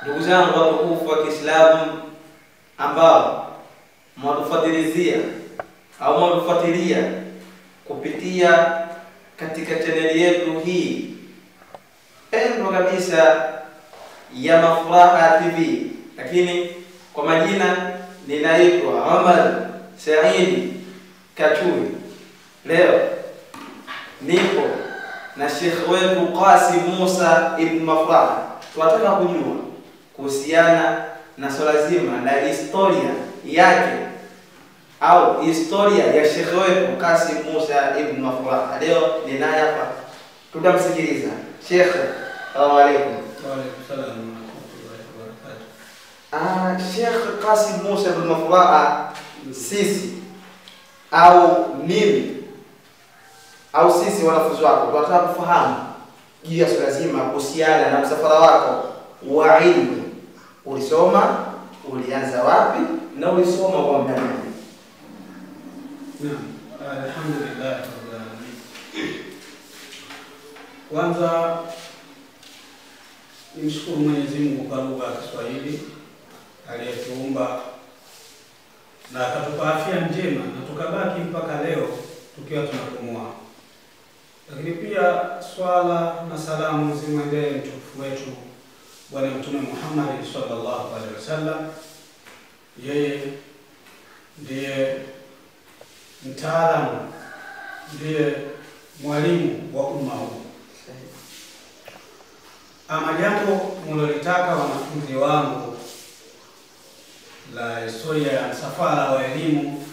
Ndugu zangu watukufu wa Kiislamu ambao mwatufuatilizia au mwatufuatilia kupitia katika chaneli yetu hii pendwa kabisa ya Mafuraha TV, lakini kwa majina ninaitwa Omar Said Kachui. Leo nipo na Sheikh wetu Qasim Musa ibn Mafuraha. Tunataka kujua kuhusiana na swala zima la historia yake au historia ya Sheikh wetu Qasim Musa ibn Mafuraha. Leo ninaye hapa, tutamsikiliza. Sheikh, assalamu alaykum. Wa alaykum salaam wa rahmatullahi wa barakatuh. Sheikh Qasim Musa ibn Mafuraha, sisi au mimi au sisi wanafunzi wako tunataka kufahamu juu ya swala zima kuhusiana na msafara wako wa ilmu. Ulisoma, ulianza wapi na ulisoma kwa muda gani? Naam, alhamdulillah rabbil alamin. Kwanza nimshukuru Mwenyezi Mungu kwa lugha ya Kiswahili aliyetuumba na akatupa afya njema na tukabaki mpaka leo tukiwa tunapumua. Lakini pia swala na salamu zimwendee mtukufu wetu Bwana Mtume Muhammad sallallahu alaihi wasallam. Yeye ndiye mtaalamu, ndiye mwalimu wa umma huu. Ama jambo mlilotaka wanafunzi wangu la historia ya msafara wa elimu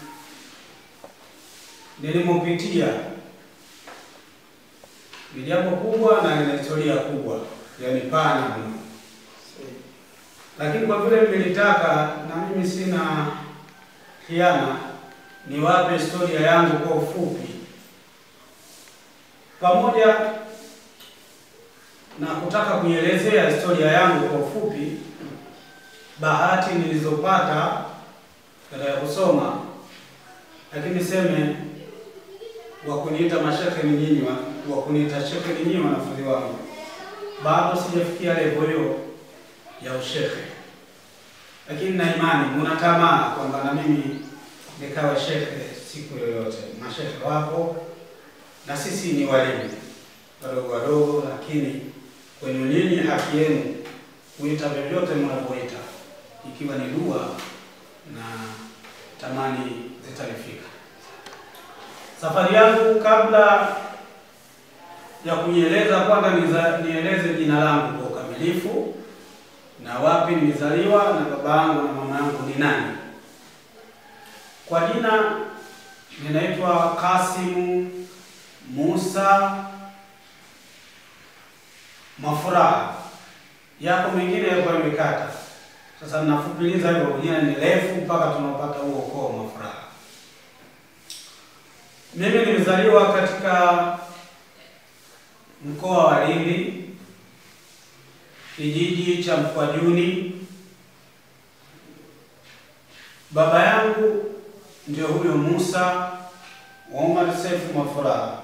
nilimopitia ni jambo kubwa na lina historia kubwa, yani pana mno. Lakini kwa vile mlitaka na mimi sina khiana, niwape historia yangu kwa ufupi, pamoja na kutaka kuielezea historia yangu kwa ufupi. Bahati nilizopata katika kusoma, lakini niseme wa kuniita mashekhe ni nyinyi, wa kuniita shekhe ni nyinyi wanafunzi wangu. Bado sijafikia level hiyo ya ushekhe, lakini na imani mnatamaa kwamba na mimi nikawa shekhe siku yoyote. Mashekhe wapo na sisi ni walimu wadogo wadogo, lakini kwenu nyinyi haki yenu kuita vyovyote mnavyoita, ikiwa ni dua na tamani zitanifika. Safari yangu, kabla ya kuieleza, kwanza nieleze jina langu kwa ukamilifu na wapi nilizaliwa na baba yangu na mama yangu ni nani. Kwa jina ninaitwa Qasim Musa Mafuraha. Yako mengine yako yamekata. Sasa ninafupiliza hivyo, jina ni refu mpaka tunapata huo ukoo Mafuraha. Mimi nilizaliwa katika mkoa wa Lindi, kijiji cha Mkwajuni. Baba yangu ndio huyo Musa Omar Said Mafuraha,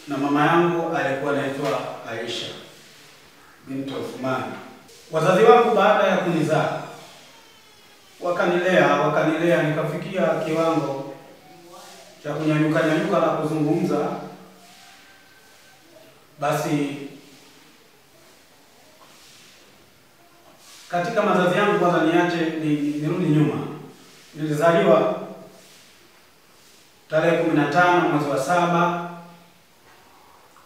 na mama yangu alikuwa anaitwa Aisha binti Uthman. Wazazi wangu baada ya kunizaa wakanilea nikafikia kiwango cha kunyanyuka na kuzungumza. Basi katika mazazi yangu, kwanza niache nirudi nyuma. Nilizaliwa tarehe 15 mwezi wa 7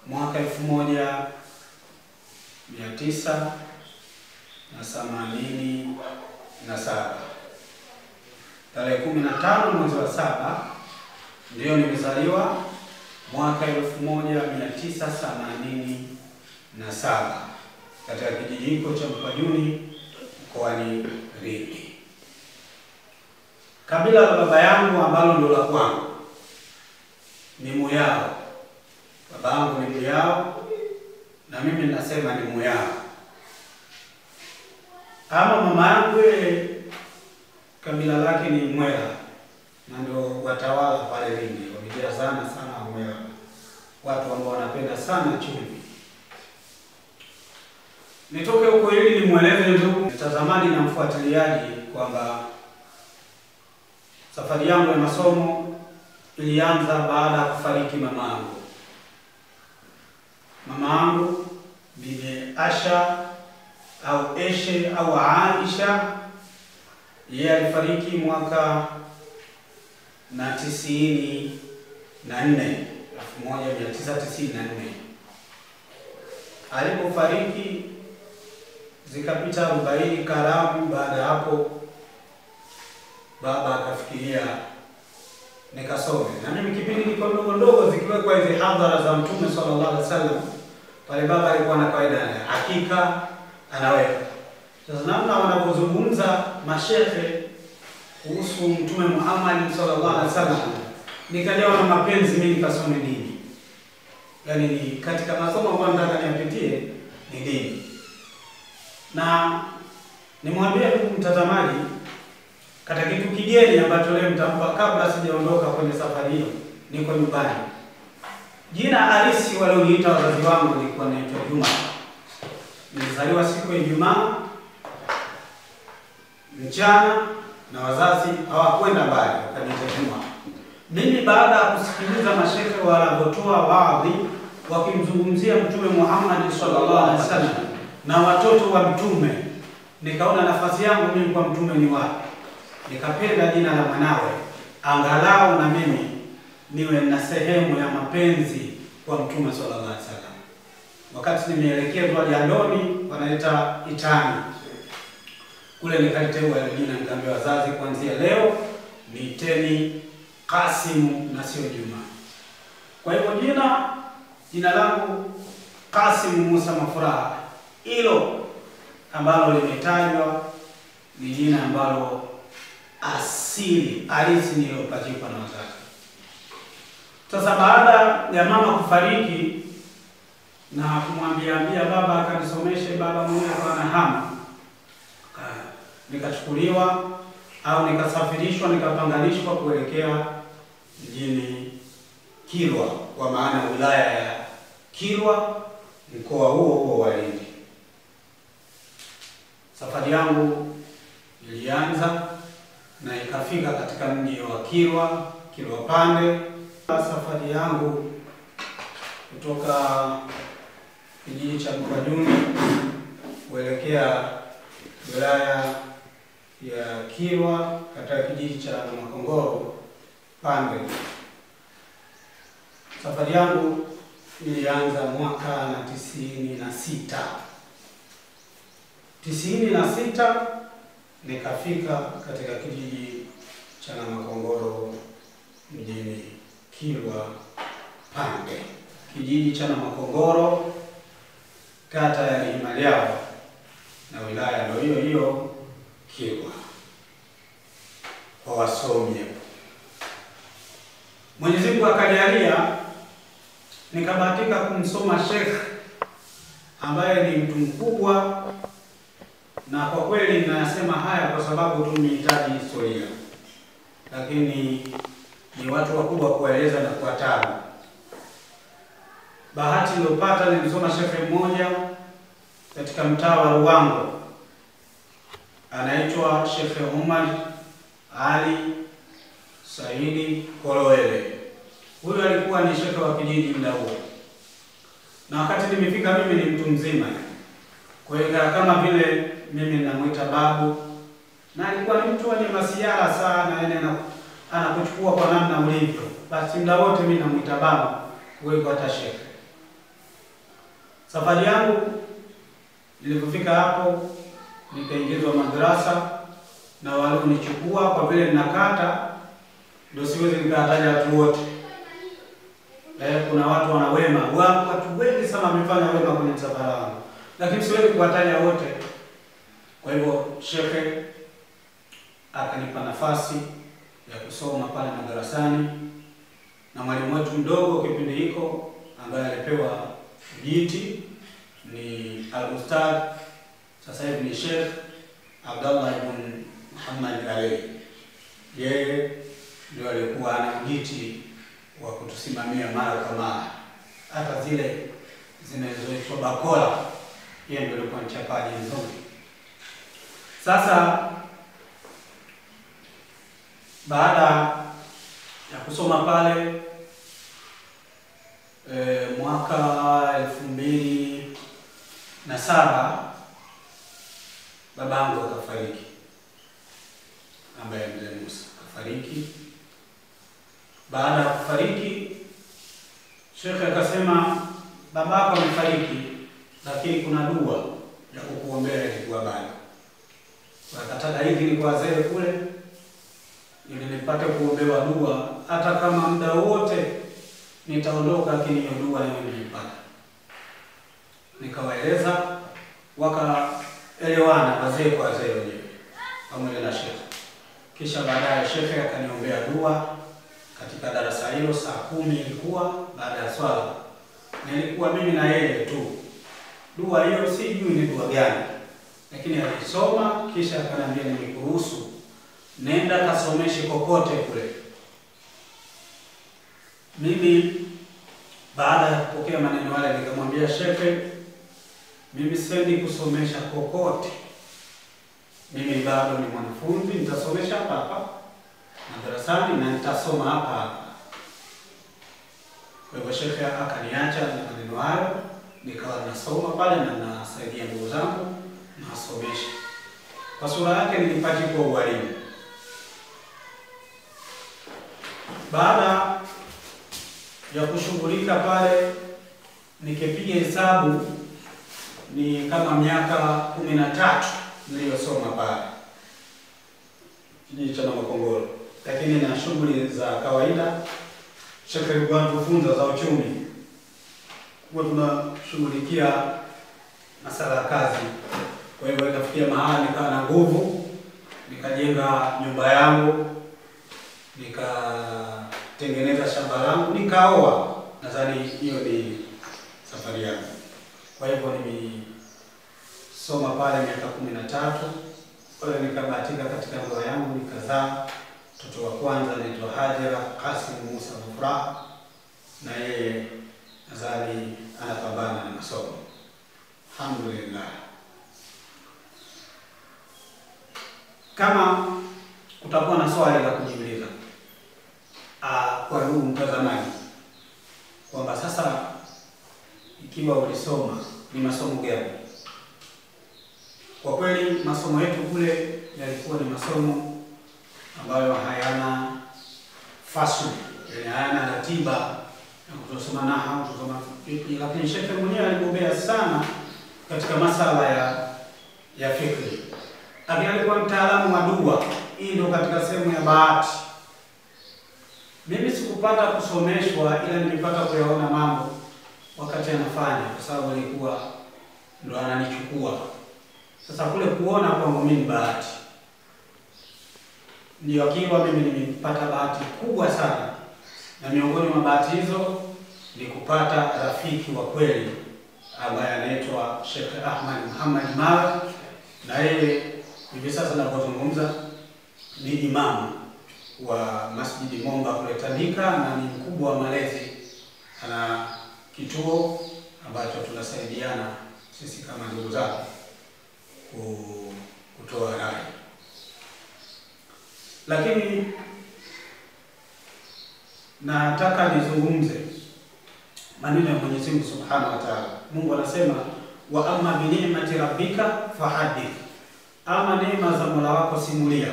mwaka 1987. Tarehe 15 mwezi wa 7 ndio nilizaliwa mwaka 1987 katika kijiji hiko cha Mkwajuni mkoani Lindi. Kabila la baba yangu ambalo ndio la kwangu ni Muyao. Baba yangu ni Muyao na mimi ninasema ni Muyao. Ama mama yangu kabila lake ni Mwera na ndio watawala pale Lindi. Wamejazana sana Mwera, watu ambao wanapenda sana chumvi. Nitoke huko ili nimweleze ndugu mtazamaji na mfuatiliaji kwamba safari yangu ya masomo ilianza baada ya kufariki mama yangu. Mama yangu Bibi Asha au Eshe au Aisha, yeye alifariki mwaka 1994. Alipofariki zikapita 40 karamu. Baada ya hapo baba akafikiria nikasome, na mimi kipindi niko ndogo zikiwekwa hizi hadhara za Mtume sallallahu alaihi wasallam, pale baba alikuwa na kawaida ya hakika anaweka. Sasa namna wanapozungumza mashehe kuhusu Mtume Muhammad sallallahu alaihi wasallam, nikajawa na mapenzi mimi nikasome dini. Yaani ni katika masomo ambayo nataka niyapitie ni dini. Na nimwambie ndugu mtazamaji katika kitu kigeni ambacho leo nitampa kabla sijaondoka kwenye safari hiyo, niko nyumbani. Jina halisi walioniita wazazi wangu nilikuwa naitwa Juma. Nilizaliwa siku ya Ijumaa mchana, na wazazi hawakwenda mbali wakaniita Juma. Mimi baada ya kusikiliza mashehe wanapotoa waadhi wakimzungumzia Mtume Muhammad sallallahu alaihi wasallam na watoto wa mtume, nikaona nafasi yangu mimi kwa mtume ni wapi. Nikapenda jina la mwanawe, angalau na mimi niwe na sehemu ya mapenzi kwa Mtume sallallahu alaihi wasallam. Wakati nimeelekezwa jandoni wanaita Itani, kule nikaliteua ile jina, nikamwambia wazazi kuanzia leo niiteni Kasim na sio Juma. Kwa hivyo jina langu Kasim Musa Mafuraha, hilo ambalo limetajwa ni jina ambalo asili halisi niliyopachikwa na wazazi. Sasa baada ya mama kufariki na kumwambia baba akanisomeshe, baba mwenyewe akawa na hamu, nikachukuliwa au nikasafirishwa nikapanganishwa kuelekea mjini Kilwa, kwa maana wilaya ya Kilwa, mkoa huo wa Lindi. Safari yangu ilianza na ikafika katika mji wa Kilwa Pande. Safari yangu kutoka kijiji cha Mkwajuni kuelekea wilaya ya Kilwa katika kijiji cha Makongoro Pande. Safari yangu ilianza mwaka na 96 nikafika katika kijiji cha Makongoro mjini Kilwa Pande. Kijiji cha Makongoro, kata ya Himaliao, na wilaya ndio hiyo Kilwa kwa wasomi. Mwenyezi Mungu akajalia nikabahatika kumsoma Sheikh ambaye ni mtu mkubwa, na kwa kweli ninasema haya kwa sababu tunahitaji historia, lakini ni watu wakubwa kueleza na kuwataja. Bahati niliyopata nilisoma Sheikh mmoja katika mtaa wa Ruwango, anaitwa Sheikh Umar Ali Saidi Kolowele. Huyo alikuwa ni shekhe wa kijiji muda huo, na wakati nimefika mimi ni mtu mzima, kwa hiyo kama vile mimi ninamuita babu, na alikuwa ni mtu mwenye masiara sana, yani anakuchukua kwa namna ulivyo, basi muda wote mimi namuita babu, wewe hata shekhe. Safari yangu nilipofika hapo nikaingizwa madrasa, na walionichukua kwa vile ninakata ndio siwezi nikataja watu wote. Kuna watu wana wema, watu wengi sana wamefanya wema kwenye msafara wangu, lakini siwezi kuwataja wote. Kwa hivyo shekhe akanipa nafasi ya kusoma pale madarasani, na mwalimu wetu mdogo kipindi hiko ambaye alipewa jiti ni al-Ustadh, sasa hivi ni Sheikh Abdallah ibn Muhammad Ali. Yeye ndio alikuwa ana jiti wa kutusimamia mara kwa mara, hata zile zinazoitwa bakola Yeye ndio alikuwa mchapaji mzuri. Sasa baada ya kusoma pale mwaka 2007 babangu akafariki, ambaye mzee Musa akafariki. Baada ya kufariki, Sheikh akasema babako amefariki, lakini kuna dua ya kukuombea ilikuwa bado. Wakataka idhini kwa wazee kule ili nipate kuombewa dua, hata kama muda wote nitaondoka, lakini hiyo dua niwe nilipata. Nikawaeleza, wakaelewana wazee kwa wazee wenyewe pamoja na Sheikh. Kisha baadaye Sheikh akaniombea dua katika darasa hilo. Saa 10 ilikuwa baada ya swala, nilikuwa mimi na yeye tu. Dua hiyo sijui ni dua gani, lakini alisoma kisha akaniambia nimekuruhusu nenda kasomeshe kokote kule. Mimi baada ya kupokea maneno yale nikamwambia Sheikh, mimi sipendi kusomesha kokote. Mimi bado ni mwanafunzi, nitasomesha hapa madarasani na nitasoma hapa. Kwa hivyo Sheikh akaniacha na maneno hayo, nikawa nasoma pale na nasaidia ndugu zangu nasomesha. Kwa sura yake nilipata kwa ualimu. Baada ya kushughulika pale, nikipiga hesabu ni kama miaka 13 niliyosoma pale kijiji cha Makongoro, lakini na shughuli za kawaida. Sheikh alikuwa anatufunza za uchumi, kwa tunashughulikia masala ya kazi. Kwa hivyo ikafikia mahali nikawa na nguvu, nikajenga nyumba yangu, nikatengeneza shamba langu, nikaoa. Nadhani hiyo ni safari yangu. Kwa hivyo nimesoma pale miaka 13. Pale nikabahatika katika ndoa yangu, nikazaa mtoto wa kwanza anaitwa Hajara Qasim Musa Mufrah, na yeye nadhani anapambana na masomo. Alhamdulillah. Kama kutakuwa na swali la kujiuliza kwa ndugu mtazamaji, kwamba sasa ikiwa ulisoma ni masomo gani? Kwa kweli masomo yetu kule yalikuwa ni masomo ambayo hayana fasulu, yani hayana ratiba ya kutosoma nahwu, kutosoma fiqh, lakini Sheikh mwenyewe alibobea sana katika masala ya fiqh. Lakini alikuwa mtaalamu wa dua. Hii ndio katika sehemu ya bahati. Mimi sikupata kusomeshwa, ila nilipata kuyaona mambo wakati anafanya, kwa sababu alikuwa ndo ananichukua. Sasa kule kuona kwangu mimi bahati. Ndio akiwa mimi nimepata bahati kubwa sana. Na miongoni mwa bahati hizo ni kupata rafiki wa kweli ambaye anaitwa Sheikh Ahmad Muhammad Mawe, na yeye hivi sasa ninapozungumza ni imamu wa Masjidi Momba kule Tandika na ni mkubwa wa malezi. Ana kituo ambacho tunasaidiana sisi kama ndugu zake kutoa rai. Lakini nataka nizungumze maneno ya Mwenyezi Mungu Subhanahu wa Ta'ala. Mungu anasema wa amma bi ni'mati rabbika fahadith. Ama neema za Mola wako simulia.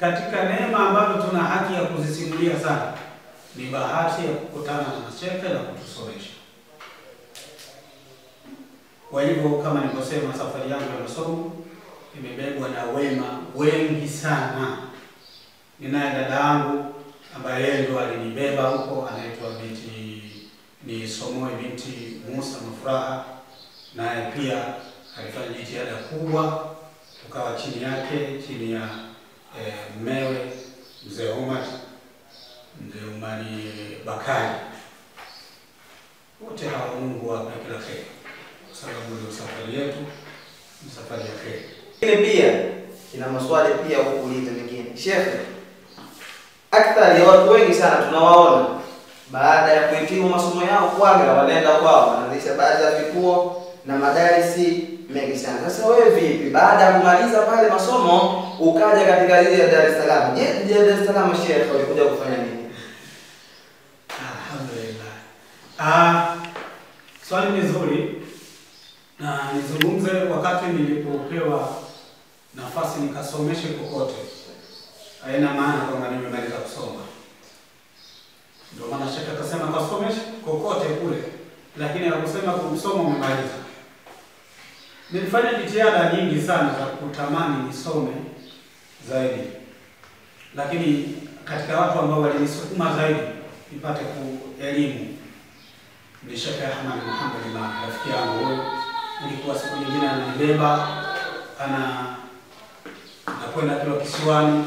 Katika neema ambazo tuna haki ya kuzisimulia sana ni bahati ya kukutana na masheikh na kutusomesha. Kwa hivyo kama nilivyosema, safari yangu ya masomo imebebwa na wema wengi sana. Ninaye dada yangu ambaye yeye ndo alinibeba huko, anaitwa ni Somoe binti Musa Mufrah, naye pia alifanya jitihada kubwa, tukawa chini yake, chini ya mmewe Mzee Umari Bakari. Wote hawa Mungu awape kila kheri, kwa sababu ndio safari yetu ni safari ya kheri. Ile pia ina maswali pia kuuliza mengine. Sheikh, akthari ya watu wengi sana tunawaona baada ya kuhitimu masomo yao kwanza wanaenda kwao, wanaanzisha baadhi ya vituo na madarisi mengi sana. Sasa wewe vipi, baada ya kumaliza pale masomo ukaja katika ile ya Dar es Salaam? Je, Dar es Salaam Sheikh ulikuja kufanya nini? Alhamdulillah. Swali ni zuri, na nizungumze wakati nilipopewa nafasi nikasomeshe kokote. Haina maana kwamba nimemaliza kusoma. Ndio maana Sheikh akasema kasomeshe kokote kule, lakini hakusema kusoma umemaliza. Nilifanya jitihada nyingi sana za kutamani nisome zaidi, lakini katika watu ambao walinisukuma zaidi nipate elimu ni Sheikh Ahmad Muhammad Maka, rafiki yangu huyo. Nilikuwa siku nyingine ananibeba nakwenda kila kisiwani,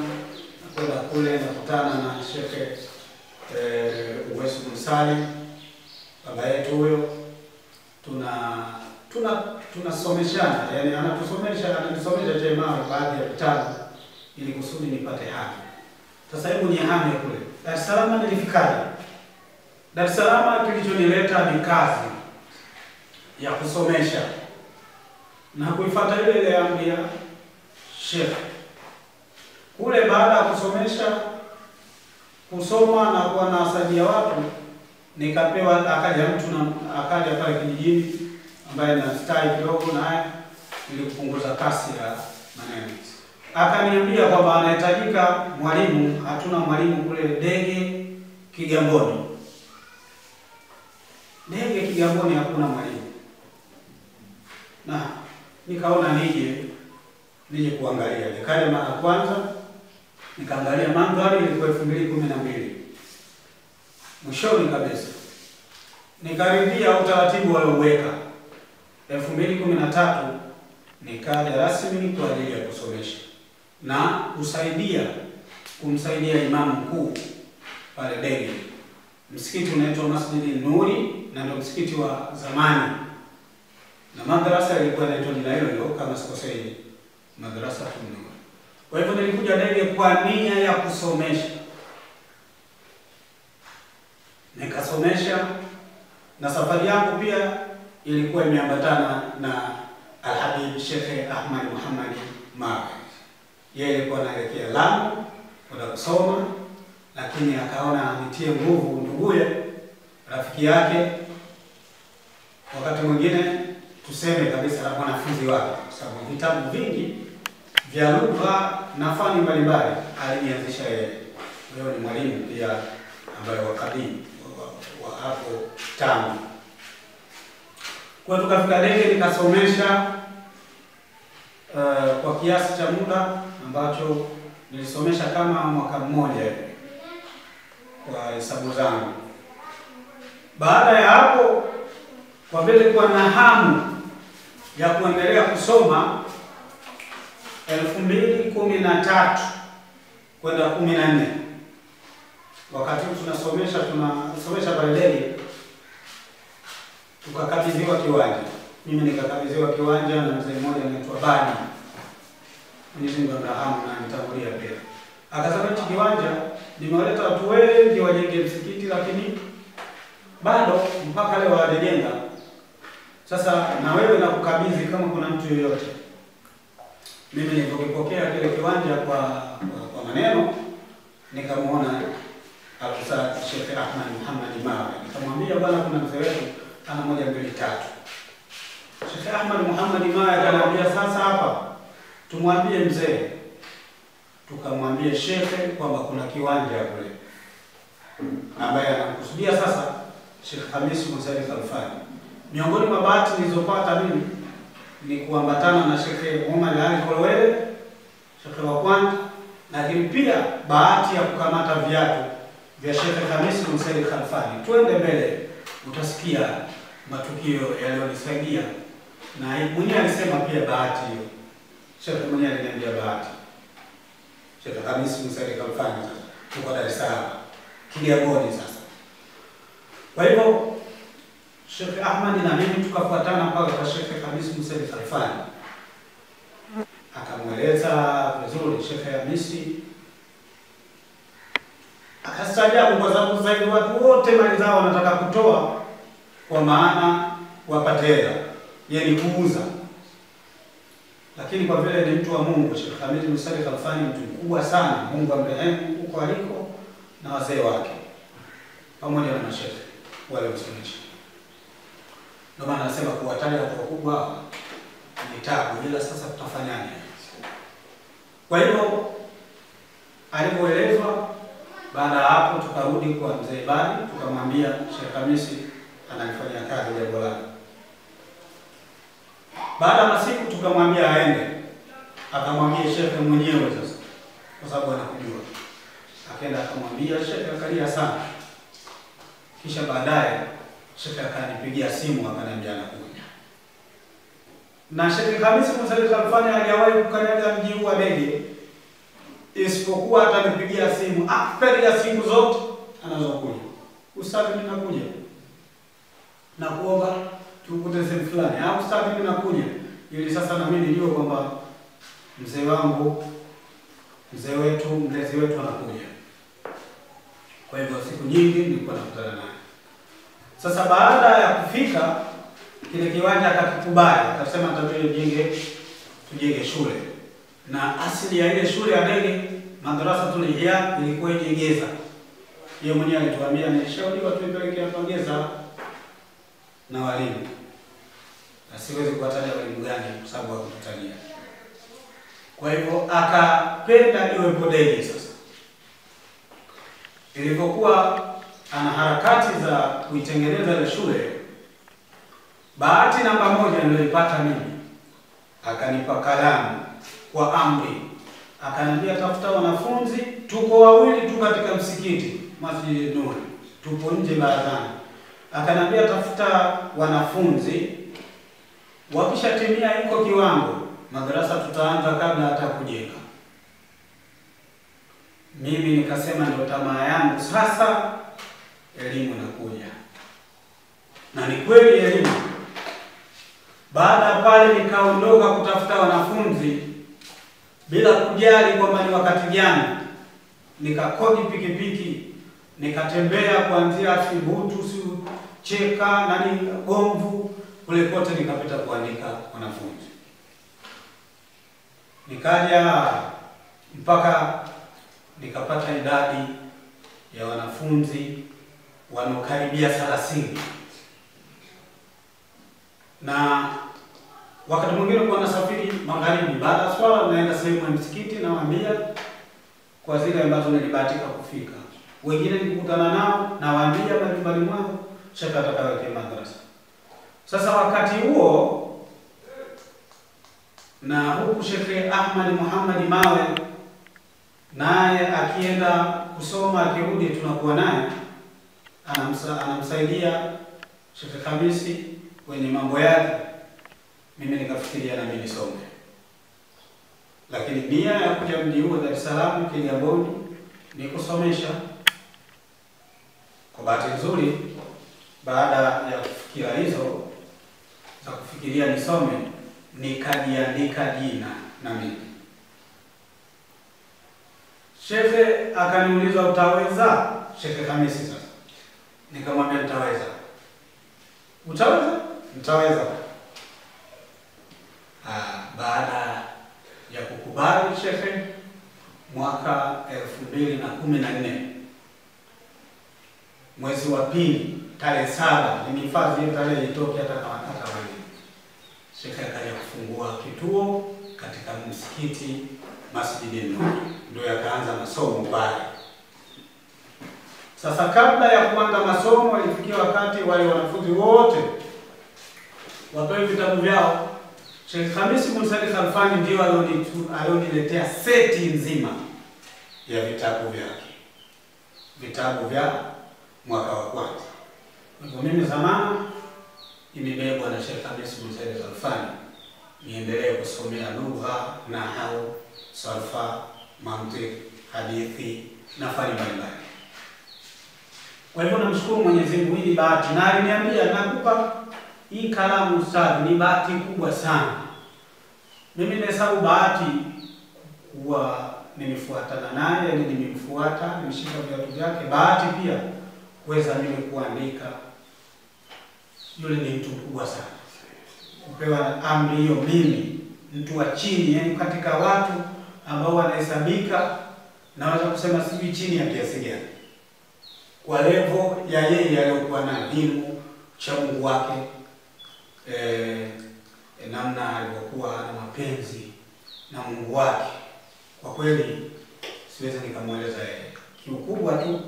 nakwenda kule nakutana na Sheikh Uwais Munsali, baba yetu huyo, tunasomeshana, yani ananisomesha jamaa baadhi ya vitabu ili kusudi nipate haki. Sasa hebu nihame kule Dar es Salaam. Nilifikaje Dar es Salaam? Kilichonileta ni kazi ya kusomesha na kuifuata ile amri ya Sheikh kule. Baada ya kusoma na kuwa na wasaidia watu, nikapewa akaja pale kijijini ambaye na stai kidogo naye ili kupunguza kasi ya maneno. Akaniambia kwamba anahitajika mwalimu, hatuna mwalimu kule Dege Kigamboni. Dege Kigamboni hakuna mwalimu. Na nikaona nije kuangalia. Nikaja mara kwanza nikaangalia mandhari, ilikuwa 2012. Mwishoni kabisa nikaridhia utaratibu walioweka. 2013 nikaja rasmi kwa ajili ya kusomesha na kumsaidia imamu mkuu pale Dege. Msikiti unaitwa Masjidi Nuri na ndio msikiti wa zamani, na madrasa ilikuwa inaitwa hilo kama sikosei, madrasa Nuri. Kwa hivyo nilikuja Dege kwa nia ya kusomesha, nikasomesha, na safari yangu pia ilikuwa imeambatana na Al-Habib Sheikh Ahmad Muhammad Maka. Yeye alikuwa anaelekea Lamu kwenda kusoma, lakini akaona nitie nguvu nduguye, rafiki yake, wakati mwingine tuseme kabisa na wanafunzi wake, kwa sababu vitabu vingi vya lugha na fani mbalimbali alianzisha yeye. Leo ni mwalimu pia ambaye wakadimi wa hapo tangu. Kwa tukafika Dege nikasomesha kwa kiasi cha muda ambacho nilisomesha kama mwaka mmoja kwa hesabu zangu. Baada ya hapo, kwa vile kwa na hamu ya kuendelea kusoma, 2013 kwenda 14, wakati tunasomesha pale Dege, tukakabidhiwa kiwanja. Mimi nikakabidhiwa kiwanja na mzee mmoja anaitwa Bani, Mwenyezi Mungu amrahamu na nitangulia pia. Akasema hichi kiwanja nimewaleta watu wengi wajenge msikiti, lakini bado mpaka leo hawajenga. Sasa na wewe nakukabidhi kama kuna mtu yoyote. Mimi nilipokea kile kiwanja kwa maneno, nikamuona Al-Ustadh Sheikh Ahmad Muhammad Maka. Nikamwambia bwana, kuna mzee wetu ana 1 2 3. Sheikh Ahmad Muhammad Maka akaniambia sasa hapa tumwambie mzee. Tukamwambia Sheikh kwamba kuna kiwanja kule ambaye anakusudia sasa Sheikh Hamis Musaid Khalfani. Miongoni mwa bahati nilizopata mimi ni kuambatana na Sheikh Omar Ali Kolwele, Sheikh wa kwanza, lakini pia bahati ya kukamata viatu vya Sheikh Hamis Musaid Khalfani. Twende mbele utasikia matukio yaliyonisaidia, na mwenyewe alisema pia bahati hiyo. Sheikh mwenyewe aliniambia bahati. Sheikh Hamis Musaid Khalfani tuko Dar es Salaam Kigamboni sasa. Kwa hivyo Sheikh Ahmad na mimi tukafuatana mpaka kwa Sheikh Hamis Musaid Khalfani. Akamweleza vizuri Sheikh Hamis. Akastaajabu kwa sababu zaidi watu wote mali zao wanataka kutoa kwa maana wapate hela. yeye ni kuuza. Lakini kwa vile ni mtu wa Mungu, Sheikh Hamid bin Said Khalfani mtu mkubwa sana, Mungu amrehemu huko aliko na wazee wake pamoja na mashehe wale mtumishi. Ndio maana anasema kuwataja watu wakubwa ni tabu, ila sasa tutafanyaje? Kwa hivyo alipoelezwa, baada ya hapo tukarudi kwa mzee Bali, tukamwambia Sheikh Hamisi anafanya kazi jambo lake. Baada ya masiku tukamwambia aende, akamwambia Sheikh mwenyewe sasa, kwa sababu anakujua. Akaenda akamwambia Sheikh, akalia sana. Kisha baadaye Sheikh akanipigia simu akaniambia anakuja. Na Sheikh Hamisi bin Said Khalfani hajawahi kukanyaga mji huu wa Dege, isipokuwa atanipigia simu after ya siku zote anazokuja. Ustadhi, mimi nakuja. Na kuomba tukute sehemu fulani. Au ustadhi, mimi nakuja. Ili sasa na mimi nijue kwamba mzee wangu, mzee wetu, mlezi wetu anakuja. Kwa hivyo siku nyingi nilikuwa nakutana naye. Sasa baada ya kufika kile kiwanja akakikubali, akasema tujenge shule. Na asili ya ile shule ya Dege, madrasa tulihia ilikuwa Igeza. Yeye mwenyewe alituambia nilishauriwa tuipeleke hapa Igeza na walimu. Na siwezi kuwataja walimu gani kwa sababu hakututajia. Kwa hivyo akapenda iwepo Dege sasa. Ilipokuwa ana harakati za kuitengeneza ile shule, bahati namba moja nilipata mimi. Akanipa kalamu kwa amri. Akaniambia tafuta wanafunzi, tuko wawili tu katika msikiti Masjid Nur, tupo nje barazani. Akaniambia tafuta wanafunzi, wakishatimia iko kiwango, madrasa tutaanza kabla hata kujenga. Mimi nikasema ndio tamaa yangu sasa, elimu inakuja. Na ni kweli elimu. Baada ya pale nikaondoka kutafuta wanafunzi bila kujali kwamba ni wakati gani. Nikakodi pikipiki, nikatembea kuanzia Sibutu, Cheka, Gomvu, kule kote nikapita kuandika wanafunzi. Nikaja mpaka nikapata idadi ya wanafunzi wanokaribia 30. Na wakati mwingine kwa nasafiri magharibi, baada ya swala naenda sehemu ya msikiti na waambia kwa zile ambazo nilibahatika kufika. Wengine nilikutana nao na waambia majumbani mwao Sheikh atakaweke madrasa. Sasa wakati huo na huku Sheikh Ahmad Muhammad Mawe naye akienda kusoma akirudi tunakuwa naye anamsaidia Sheikh Hamisi kwenye mambo yake. Mimi nikafikiria na mimi nisome. Lakini nia ya kuja mji huu Dar es Salaam Kigamboni ni kusomesha. Kwa bahati nzuri, baada ya kufikiria hizo za kufikiria nisome, nikajiandika jina na mimi. Sheikh akaniuliza utaweza? Sheikh Hamisi sasa. Nikamwambia nitaweza. Utaweza? Nitaweza. Baada ya kukubali Sheikh, mwaka 2014 mwezi wa pili tarehe 7, nimehifadhi hiyo tarehe itoke hata kama wewe. Sheikh akaja kufungua kituo katika msikiti Masjid Nur, ndio yakaanza masomo pale. Sasa kabla ya kuanza masomo ilifikia wakati wale wanafunzi wote wapewe vitabu vyao. Sheikh Hamisi bin Said Khalfani ndio alioniletea seti nzima ya vitabu vyake. Vitabu vya mwaka wa kwanza. Kwa mimi zamani imebebwa na Sheikh Hamisi bin Said Khalfani niendelee kusomea lugha, nahau, sarfa, mantiq, hadithi na fani mbalimbali. Kwa hivyo namshukuru Mwenyezi Mungu, hii bahati. Na aliniambia nakupa hii kalamu ustadhi, ni bahati kubwa sana. Mimi nahesabu bahati kuwa nimefuatana naye, nimemfuata, nimeshika viatu vyake. Bahati pia kuweza mimi kuandika. Yule ni mtu mkubwa sana. kupewa amri hiyo mimi, mtu wa chini, yani katika watu ambao wanahesabika, naweza kusema sijui chini ya kiasi gani, kwa level ya yeye aliyokuwa na elimu cha Mungu wake, namna alivyokuwa na mapenzi na Mungu wake. Kwa kweli siwezi nikamweleza yeye. Kiukubwa tu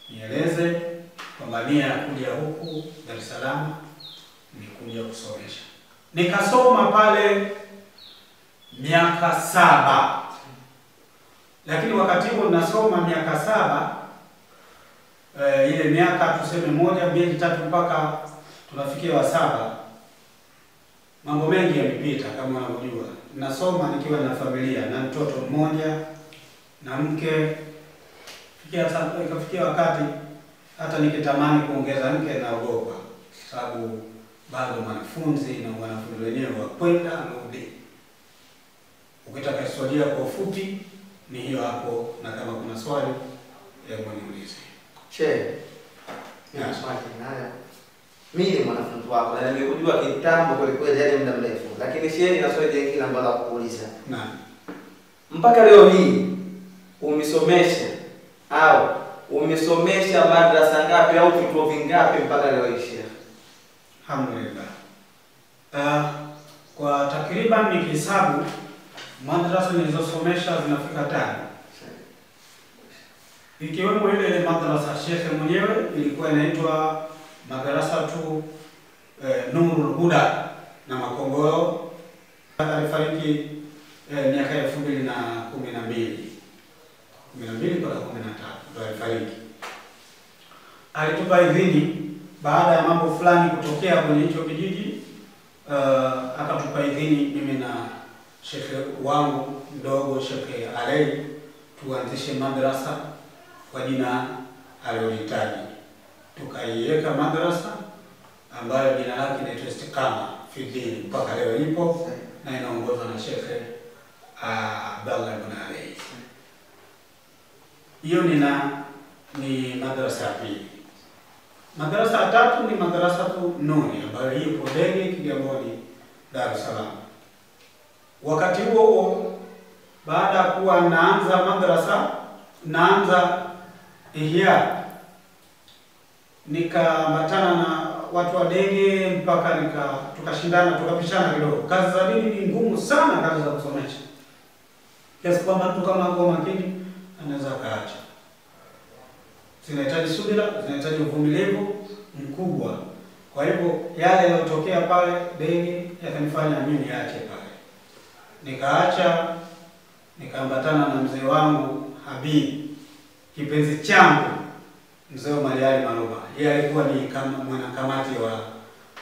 nieleze kwamba nia ya kuja huku Dar es Salaam ni kuja kusomesha. Nikasoma pale miaka 7. Lakini wakati huo nasoma miaka 7, ile miaka tuseme 1, 2, 3 mpaka tunafikia wa 7, mambo mengi yamepita kama unavyojua. Nasoma nikiwa na familia na mtoto mmoja na mke. Ikafikia wakati hata nikitamani kuongeza mke naogopa, sababu bado mwanafunzi na wanafunzi wenyewe wa kwenda rudi. Ukitaka historia kwa ufupi ni hiyo hapo, na kama kuna swali niulize. Mimi swali nayo. Mimi ni mwanafunzi wako na nimekujua kitambo kwa kweli hadi muda mrefu. Lakini shehe na swali jingine ambalo nakuuliza. Naam. Mpaka leo hii umesomesha au umesomesha madrasa ngapi au vituo vingapi mpaka leo hii shehe? Alhamdulillah. Kwa takriban nikihesabu madrasa nilizosomesha zinafika 5. Ikiwemo ile madrasa shekhe mwenyewe ilikuwa inaitwa madrasa tu Nurul Huda na Makongoro. Alifariki miaka 2012. 12 mpaka 13 ndio alifariki. Alitupa idhini baada ya mambo fulani kutokea kwenye hicho kijiji, akatupa idhini mimi na shekhe wangu mdogo Shekhe Alei tuanzishe madrasa kwa jina alilolitaji. Tukaiweka madrasa ambayo jina lake inaitwa Istiqama fi Din, mpaka leo ipo na inaongozwa na Shekhe Abdallah ibn Alei. Hiyo ni madrasa ya pili. Madrasa ya 3 ni madrasa tu Nuni ambayo ipo Dege Kigamboni, Dar es Salaam. Wakati huo baada ya kuwa naanza madrasa, naanza ihya, nikaambatana na watu wa Dege mpaka tukashindana, tukapishana kidogo. Kazi za dini ni ngumu sana, kazi za kusomesha, kiasi kwamba mtu kama kwa makini anaweza kaacha. Zinahitaji subira, zinahitaji uvumilivu mkubwa. Kwa hivyo yale yaliyotokea pale Dege yakanifanya mimi niache pale. Nikaacha, nikaambatana na mzee wangu Habib, kipenzi changu, mzee wa Maliali Maroba. Yeye alikuwa ni kama mwanakamati wa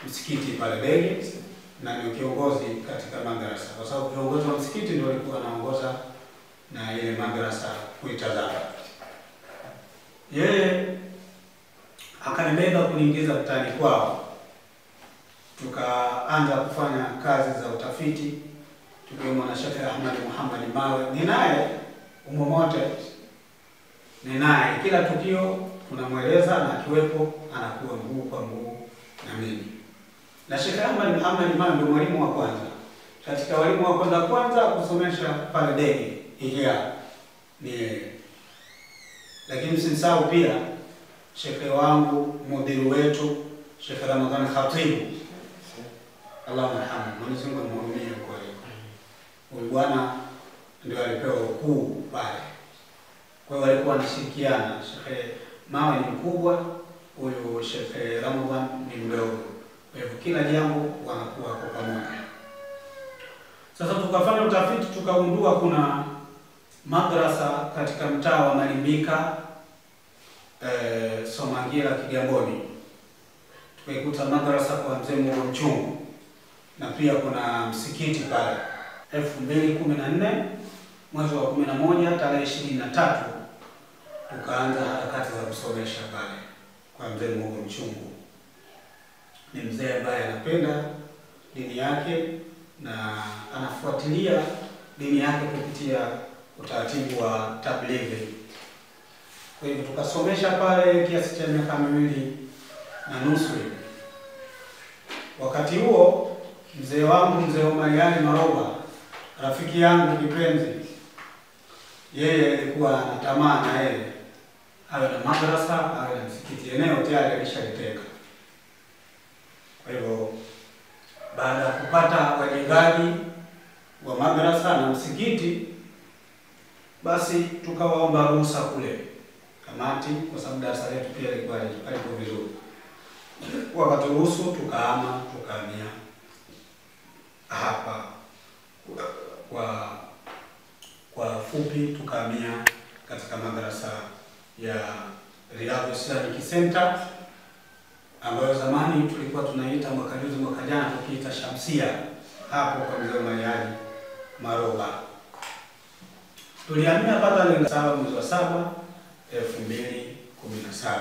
msikiti pale Dege na ni kiongozi katika madrasa, kwa sababu kiongozi wa msikiti ndio alikuwa anaongoza na ile madrasa kuitazama. Yeye akanibeba kuniingiza mtaani kwao. Tukaanza kufanya kazi za utafiti, tukiwemo na Sheikh Ahmad Muhammad Mawe. Ni naye umomote, ni naye kila tukio tunamweleza, na akiwepo anakuwa mguu kwa mguu na mimi. Na Sheikh Ahmad Muhammad Mawe ndio mwalimu wa kwanza, katika walimu wa kwanza kusomesha pale Dege ihya ni yeye. Lakini msinsahau pia shekhe wangu, mudiri wetu, Sheikh Ramadhan Khatibu, Allah marhamu, Mwenyezi Mungu amhurumie. Kwa hiyo huyu bwana ndio alipewa ukuu pale. Kwa hiyo walikuwa wanashirikiana. Sheikh Mawe ni mkubwa, huyu Sheikh Ramadhan ni mdogo. Kwa hivyo kila jambo wanakuwa kwa pamoja. Sasa tukafanya utafiti, tukagundua kuna madrasa katika mtaa wa Malimbika, Somangira Kigamboni. Tukaikuta madrasa kwa mzee Mchungu, na pia kuna msikiti pale. 2014 mwezi wa 11 tarehe 23 tukaanza harakati za kusomesha pale kwa mzee Mchungu. Ni mzee ambaye anapenda dini yake na anafuatilia dini yake kupitia utaratibu wa tablighi. Kwa hivyo tukasomesha pale kiasi cha miaka 2.5. Wakati huo mzee wangu mzee Omariani Maroba, rafiki yangu kipenzi, yeye alikuwa anatamani na yeye awe na madrasa, awe na msikiti. Eneo tayari alishaliteka. Kwa hivyo baada ya kupata wajengaji wa madrasa na msikiti, basi tukawaomba ruhusa kule kamati, kwa sababu darasa letu pia lilikuwa liko vizuri. Wakaturuhusu tukahamia hapa kwa fupi, tukahamia katika madrasa ya Riyadh Islamic Center ambayo zamani tulikuwa tunaita mwaka jana tukiita Shamsia, hapo kwa mzee Omariani Maroba. Tulihamia hapa mwezi wa 7 2017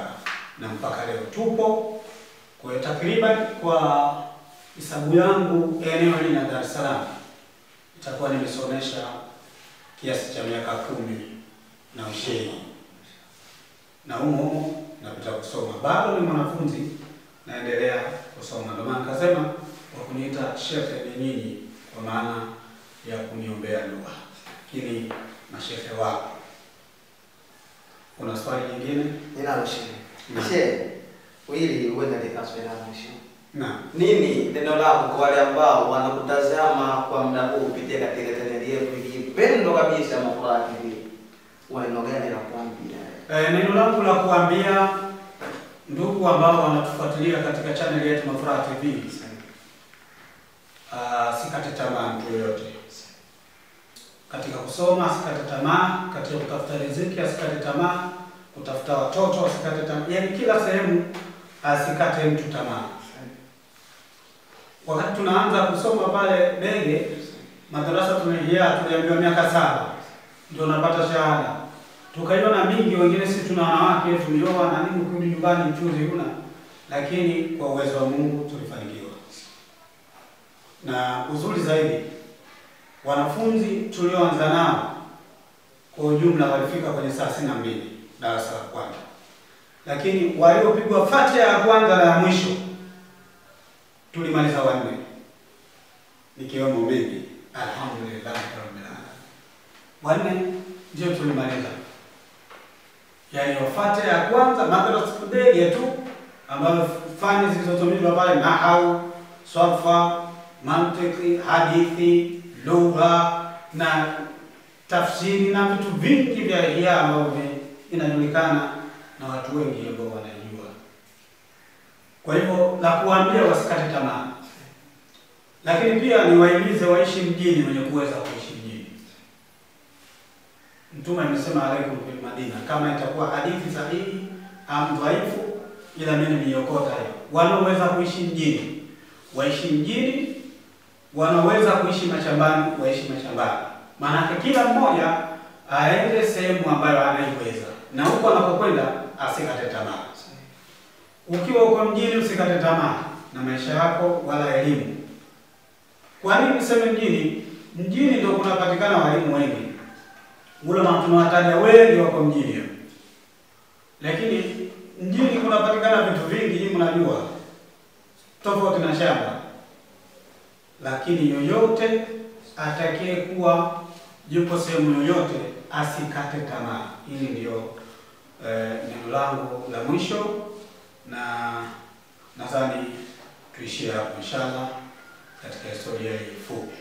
na mpaka leo tupo. Kwa takriban kwa hisabu yangu eneo hili la Dar es Salaam itakuwa nimesomesha kiasi cha miaka 10 na ushehi, na humo napita kusoma, bado ni mwanafunzi naendelea kusoma. Ndio maana nikasema kwa kuniita shekhe ni nyinyi, kwa maana ya kuniombea dua, lakini mashehe wako. Kuna swali jingine? Ninalo shehe. Shehe, ili uende katika swali la mwisho. Naam. Nini neno lako kwa wale ambao wanakutazama kwa muda huu kupitia katika chaneli yetu hii pendwa kabisa Mafuraha TV? Neno gani la kuambia? Neno langu la kuambia ndugu ambao wanatufuatilia katika channel yetu Mafuraha TV, sikate tamaa mtu yoyote. Katika kusoma asikate tamaa, katika kutafuta riziki asikate tamaa, kutafuta watoto asikate tamaa. Yaani kila sehemu asikate mtu tamaa. Wakati tunaanza kusoma pale Bege, madarasa tuliambiwa miaka 7 ndio unapata shahada. Tukaiona mingi, wengine sisi tuna wanawake tulioa na nini, kurudi nyumbani mchuzi huna, lakini kwa uwezo wa Mungu tulifanikiwa. Na uzuri zaidi, wanafunzi tulioanza nao kwa ujumla walifika kwenye 32 darasa la kwanza, lakini waliopigwa Fatiha ya kwanza na ya mwisho tulimaliza 4, nikiwemo mimi. Alhamdulillah rabbil alamin, 4 ndio tulimaliza. Yaani Fatiha ya kwanza madrasa Bege tu, ambayo fani zilizotumika pale nahau, sarfa, mantiki, hadithi, lugha na tafsiri na vitu vingi vya ihya ambavyo inajulikana na watu wengi ambao wanajua. Kwa hivyo la kuambia wasikate tamaa, lakini pia niwahimize waishi mjini wenye kuweza kuishi mjini. Mtume amesema alaikum bil Madina, kama itakuwa hadithi sahihi au dhaifu, ila mimi niokota hiyo. Wanaweza kuishi mjini waishi mjini, wanaweza kuishi mashambani waishi mashambani. Maana kila mmoja aende sehemu ambayo anaiweza, na huko anapokwenda asikate tamaa. Ukiwa uko mjini usikate tamaa na maisha yako wala elimu. Kwa nini niseme mjini? Mjini ndio kunapatikana walimu wengi. Wale tunawataja wengi wako mjini. Lakini mjini kunapatikana vitu vingi, mnajua, tofauti na shamba. Lakini yoyote atakaye kuwa yupo sehemu yoyote asikate tamaa. Hili ndio neno langu la mwisho, na nadhani tuishie hapo inshallah katika historia hii fupi.